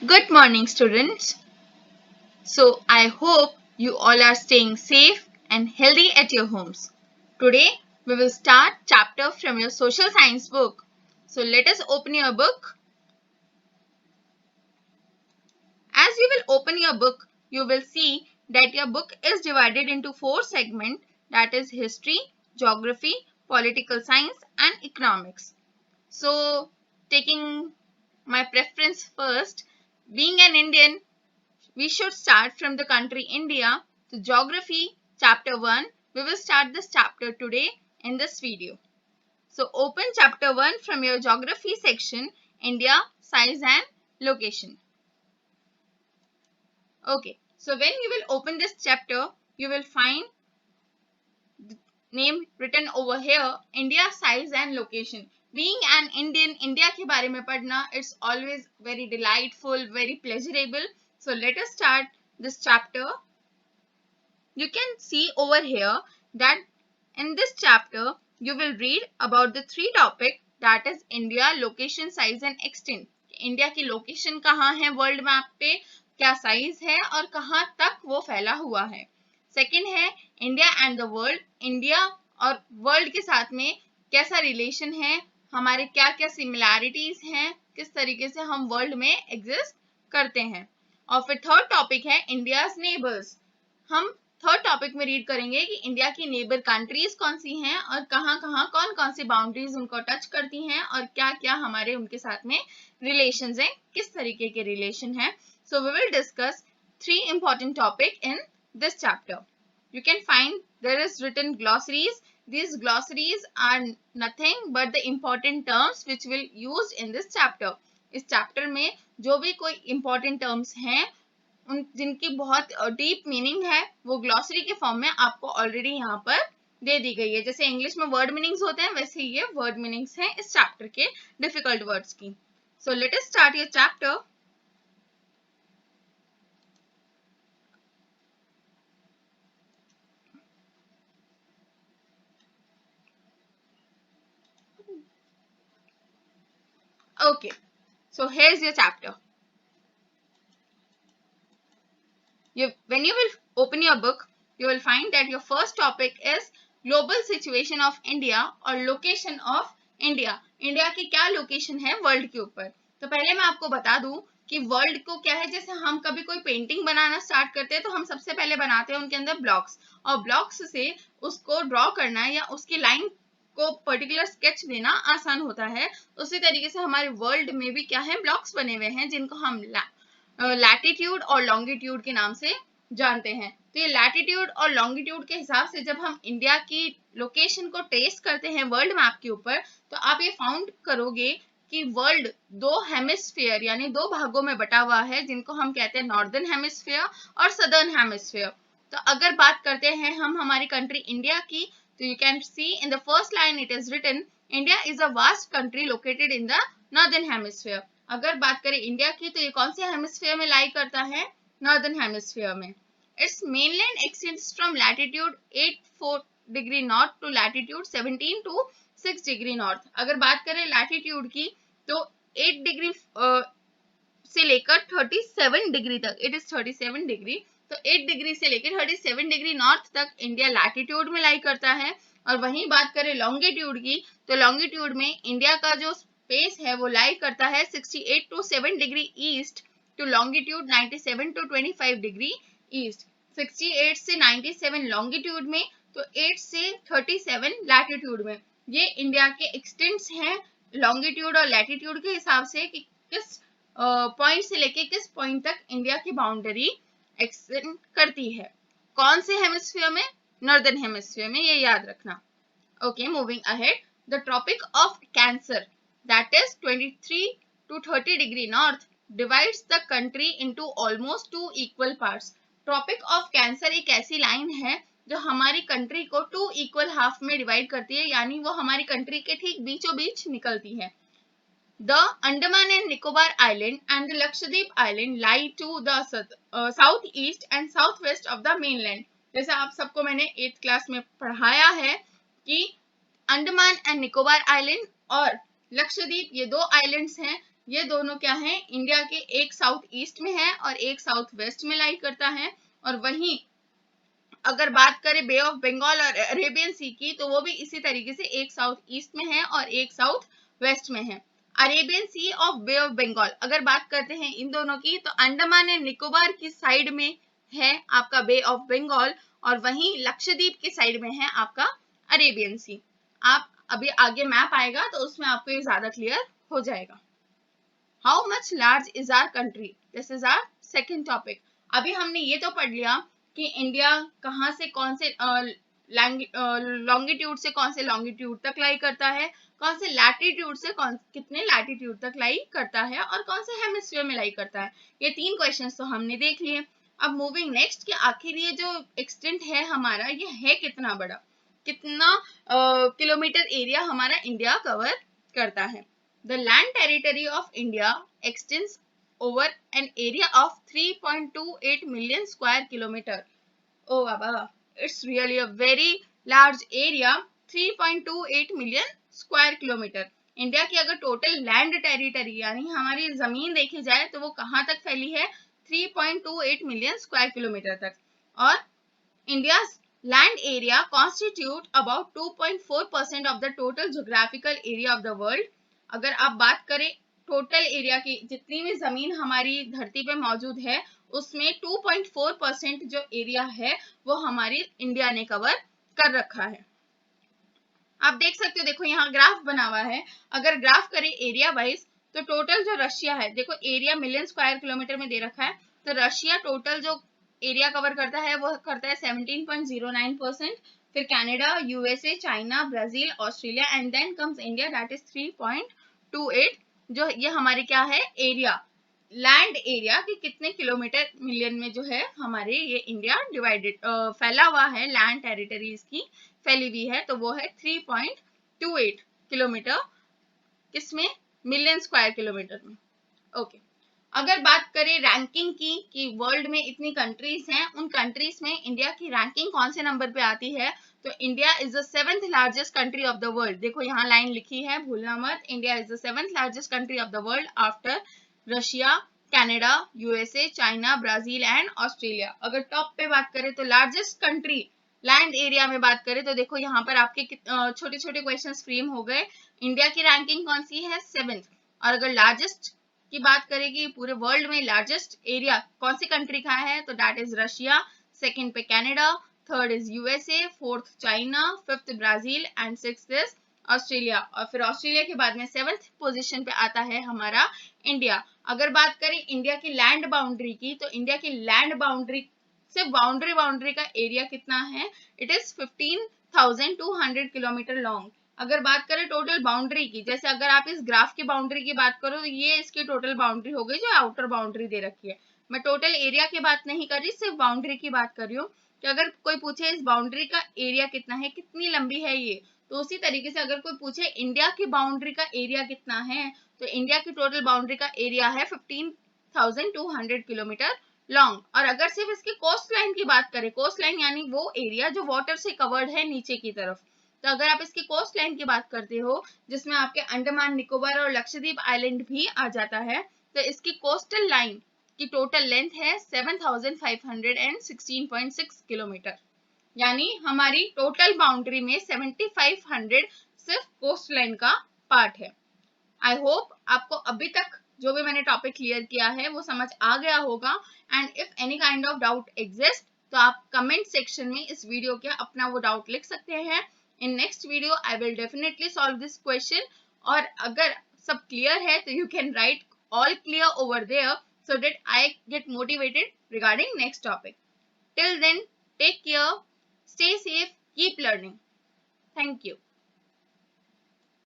Good morning, students. So, I hope you all are staying safe and healthy at your homes. Today, we will start chapter from your social science book. So, let us open your book. As you will open your book, you will see that your book is divided into 4 segments, that is history, geography, political science and economics. So, taking my preference first, being an Indian, we should start from the country India. To geography chapter 1. We will start this chapter today in this video. So open chapter 1 from your geography section, India, size and location. Okay, so when you will open this chapter, you will find the name written over here, India, size and location. Being an Indian, India के बारे में पढ़ना, it's always very delightful, very pleasurable. So let us start this chapter. You can see over here that in this chapter you will read about the 3 topics, that is India, location, size and extent. India की location कहाँ है world map पे, क्या size है और कहाँ तक वो फैला हुआ है. सेकंड है India and the world, India और वर्ल्ड के साथ में कैसा रिलेशन है, हमारे क्या क्या सिमिलैरिटीज हैं, किस तरीके से हम वर्ल्ड में एग्जिस्ट करते हैं. और फिर थर्ड टॉपिक है इंडियाज नेबर्स. हम थर्ड टॉपिक में रीड करेंगे कि इंडिया की नेबर कंट्रीज कौन सी हैं और कहाँ कहाँ कौन कौन सी बाउंड्रीज उनको टच करती हैं और क्या क्या हमारे उनके साथ में रिलेशंस हैं, किस तरीके के रिलेशन हैं. So we will discuss 3 important topic in this chapter. You can find there is written glossaries. These glossaries are nothing but the important terms which will used in this chapter. इस chapter में जो भी कोई important terms हैं उन जिनकी बहुत deep meaning है वो ग्लॉसरी के फॉर्म में आपको ऑलरेडी यहाँ पर दे दी गई है. जैसे इंग्लिश में वर्ड मीनिंग्स होते हैं वैसे ये वर्ड मीनिंग्स हैं इस चैप्टर के डिफिकल्ट वर्ड्स की. So let us start your chapter. Okay, so here's your chapter. When you will open your book, you will find that your first topic is global situation of India और location of India. India की क्या location है world के ऊपर. तो पहले मैं आपको बता दूं कि वर्ल्ड को क्या है, जैसे हम कभी कोई पेंटिंग बनाना स्टार्ट करते हैं तो हम सबसे पहले बनाते हैं उनके अंदर ब्लॉक्स, और ब्लॉक्स से उसको ड्रॉ करना या उसकी लाइन को पर्टिकुलर स्केच देना आसान होता है. उसी तरीके से हमारे वर्ल्ड में भी क्या है, ब्लॉक्स बने हुए हैं जिनको हम लैटिट्यूड और लॉन्गिट्यूड के नाम से जानते हैं. तो ये लैटिट्यूड और लॉन्गिट्यूड के हिसाब से जब हम इंडिया की लोकेशन को ट्रेस करते हैं वर्ल्ड मैप के ऊपर, तो आप ये फाउंड करोगे कि वर्ल्ड 2 हेमिस्फीयर यानी 2 भागों में बटा हुआ है जिनको हम कहते हैं नॉर्दर्न हेमिस्फीयर और सदर्न हेमिस्फीयर. तो अगर बात करते हैं हम हमारी कंट्री इंडिया की, तो you can see in the first line it is written India is a vast country located in the northern hemisphere. अगर बात करें इंडिया की तो ये कौन से हेमिस्फीयर में लाई करता है, नॉर्दर्न हेमिस्फीयर में. Its mainland extends from latitude 84 degree north to latitude 17 to 6 degree north. अगर बात करें लैटिट्यूड की तो 8 डिग्री से लेकर 37 डिग्री तक, इट इज 37 डिग्री, तो 8 डिग्री से लेकर 37 डिग्री नॉर्थ तक इंडिया लैटिट्यूड में लाई करता है. और वहीं बात करें लॉन्गिट्यूड की तो लॉन्गिट्यूड में इंडिया का जो स्पेस है वो लाई करता है 68 to 7 degree east to longitude 97 to 25 degree east. 68 से 97 लॉन्गिट्यूड में तो 8 से 37 लैटिट्यूड में. ये इंडिया के एक्सटेंट्स हैं लॉन्गिट्यूड और लैटिट्यूड के हिसाब से कि किस पॉइंट से लेके किस पॉइंट तक इंडिया की बाउंड्री एक्सटेंड करती है. कौन से हेमिस्फीयर में, नॉर्दर्न हेमिस्फीयर में, ये याद रखना. Okay, moving ahead. The tropic of cancer that is 23 to 30 degree north divides the country into almost 2 equal parts. Tropic of cancer एक ऐसी लाइन है जो हमारी कंट्री को 2 इक्वल हाफ में डिवाइड करती है, यानी वो हमारी कंट्री के ठीक बीचों बीच निकलती है. The Andaman and Nicobar Island and the Lakshadweep Island lie to the southeast and southwest of the mainland. जैसे आप सबको मैंने 8th क्लास में पढ़ाया है कि अंडमान एंड निकोबार आइलैंड और लक्षद्वीप ये 2 आइलैंड्स हैं ये दोनों क्या है, इंडिया के एक साउथ ईस्ट में है और एक साउथ वेस्ट में लाई करता है। और वहीं अगर बात करें बे ऑफ बंगाल और अरेबियन सी की, तो वो भी इसी तरीके से एक साउथ ईस्ट में है और एक साउथ वेस्ट में है। अरेबियन सी और बे ऑफ बंगाल अगर बात करते हैं इन दोनों की, तो अंडमान एंड निकोबार की साइड में है आपका बे ऑफ बंगाल और वहीं लक्षद्वीप की साइड में है आपका अरेबियन सी। आप अभी आगे मैप आएगा तो उसमें आपको ये ज्यादा क्लियर हो जाएगा। How much large is our country, this is our second topic. अभी हमने ये तो पढ़ लिया कि इंडिया कहाँ से कौन से लॉन्गिट्यूड से कौन से लॉन्गिट्यूड तक लाई करता है, कौन से लैटिट्यूड से कौन कितने लैटिट्यूड तक लाई करता है और कौन से हेमिस्फीयर में लाई करता है। ये 3 क्वेश्चंस तो हमने देख लिए। अब मूविंग नेक्स्ट कि आखिर ये जो एक्सटेंट है हमारा, ये है कितना बड़ा, कितना किलोमीटर एरिया हमारा इंडिया कवर करता है। The land territory of India extends over an area of 3.28 million square kilometer. Oh Baba, it's really a very large area, 3.28 million square kilometer. India की अगर टोटल लैंड टेरिटरी यानी हमारी जमीन देखी जाए तो वो कहाँ तक फैली है, 3.28 मिलियन स्क्वायर किलोमीटर तक। और India's land area constitute about 2.4% of the total geographical area of the world. अगर आप बात करें टोटल एरिया की, जितनी भी जमीन हमारी धरती पे मौजूद है उसमें 2.4% जो एरिया है वो हमारी इंडिया ने कवर कर रखा है। आप देख सकते हो, देखो यहाँ ग्राफ बना हुआ है। अगर ग्राफ करें एरिया वाइज तो टोटल जो रशिया है, देखो एरिया मिलियन स्क्वायर किलोमीटर में दे रखा है, तो रशिया टोटल जो एरिया कवर करता है वो करता है 17.09%। फिर Canada, USA, China, Brazil, Australia and then comes India that is 3.28। जो ये हमारे क्या है, एरिया, लैंड एरिया कि कितने किलोमीटर मिलियन में जो है हमारे ये इंडिया डिवाइडेड फैला हुआ है, लैंड टेरिटरी इसकी फैली हुई है, तो वो है 3.28 किलोमीटर, किसमें, मिलियन स्क्वायर किलोमीटर में। ओके, अगर बात करें रैंकिंग की कि वर्ल्ड में इतनी कंट्रीज हैं, उन कंट्रीज में इंडिया की रैंकिंग कौन से नंबर पे आती है, तो India is the 7th largest country of the world. देखो यहाँ लाइन लिखी है, भूलना मत, India is the 7th largest country of the world after Russia, Canada, USA, China, Brazil and Australia. अगर टॉप पे बात करें तो लार्जेस्ट कंट्री लैंड एरिया में बात करें तो देखो यहाँ पर आपके छोटे छोटे क्वेश्चन फ्रेम हो गए। इंडिया की रैंकिंग कौन सी है, 7th। और अगर लार्जेस्ट की बात करेगी पूरे वर्ल्ड में लार्जेस्ट एरिया कौन सी कंट्री का है, तो दैट इज रशिया, सेकंड पे Canada, third is USA, fourth China, fifth Brazil and sixth is Australia. और फिर ऑस्ट्रेलिया के बाद में 7th पोजीशन पे आता है हमारा इंडिया। अगर बात करें इंडिया की लैंड बाउंड्री की, तो इंडिया की लैंड बाउंड्री, सिर्फ बाउंड्री का एरिया कितना है, इट इज 15,200 किलोमीटर लॉन्ग। अगर बात करें टोटल बाउंड्री की, जैसे अगर आप इस ग्राफ की बाउंड्री की बात करो तो ये इसकी टोटल बाउंड्री हो गई जो आउटर बाउंड्री दे रखी है। मैं टोटल एरिया की बात नहीं कर रही, सिर्फ बाउंड्री की बात कर रही हूँ कि अगर कोई पूछे इस बाउंड्री का एरिया कितना है, कितनी लंबी है ये, तो उसी तरीके से अगर कोई पूछे इंडिया की बाउंड्री का एरिया कितना है, तो इंडिया की टोटल बाउंड्री का एरिया है 15,200 किलोमीटर लॉन्ग। और अगर सिर्फ इसकी कोस्ट लाइन की बात करें, कोस्ट लाइन यानी वो एरिया जो वाटर से कवर्ड है नीचे की तरफ, तो अगर आप इसकी कोस्ट लाइन की बात करते हो जिसमें आपके अंडमान निकोबार और लक्षद्वीप आइलैंड भी आ जाता है, तो इसकी कोस्टल लाइन की टोटल लेंथ है 7,516.6 किलोमीटर। यानी हमारी टोटल बाउंड्री में 7,500 सिर्फ कोस्ट लाइन का पार्ट है। आई होप आपको अभी तक जो भी मैंने टॉपिक क्लियर किया है वो समझ आ गया होगा। And if any kind of doubt exist तो आप कमेंट सेक्शन में इस वीडियो के अपना वो डाउट लिख सकते हैं। In next video I will definitely solve this question. और अगर सब क्लियर है तो you can write all clear over there so that I get motivated regarding next topic. Till then, take care, stay safe, keep learning. Thank you.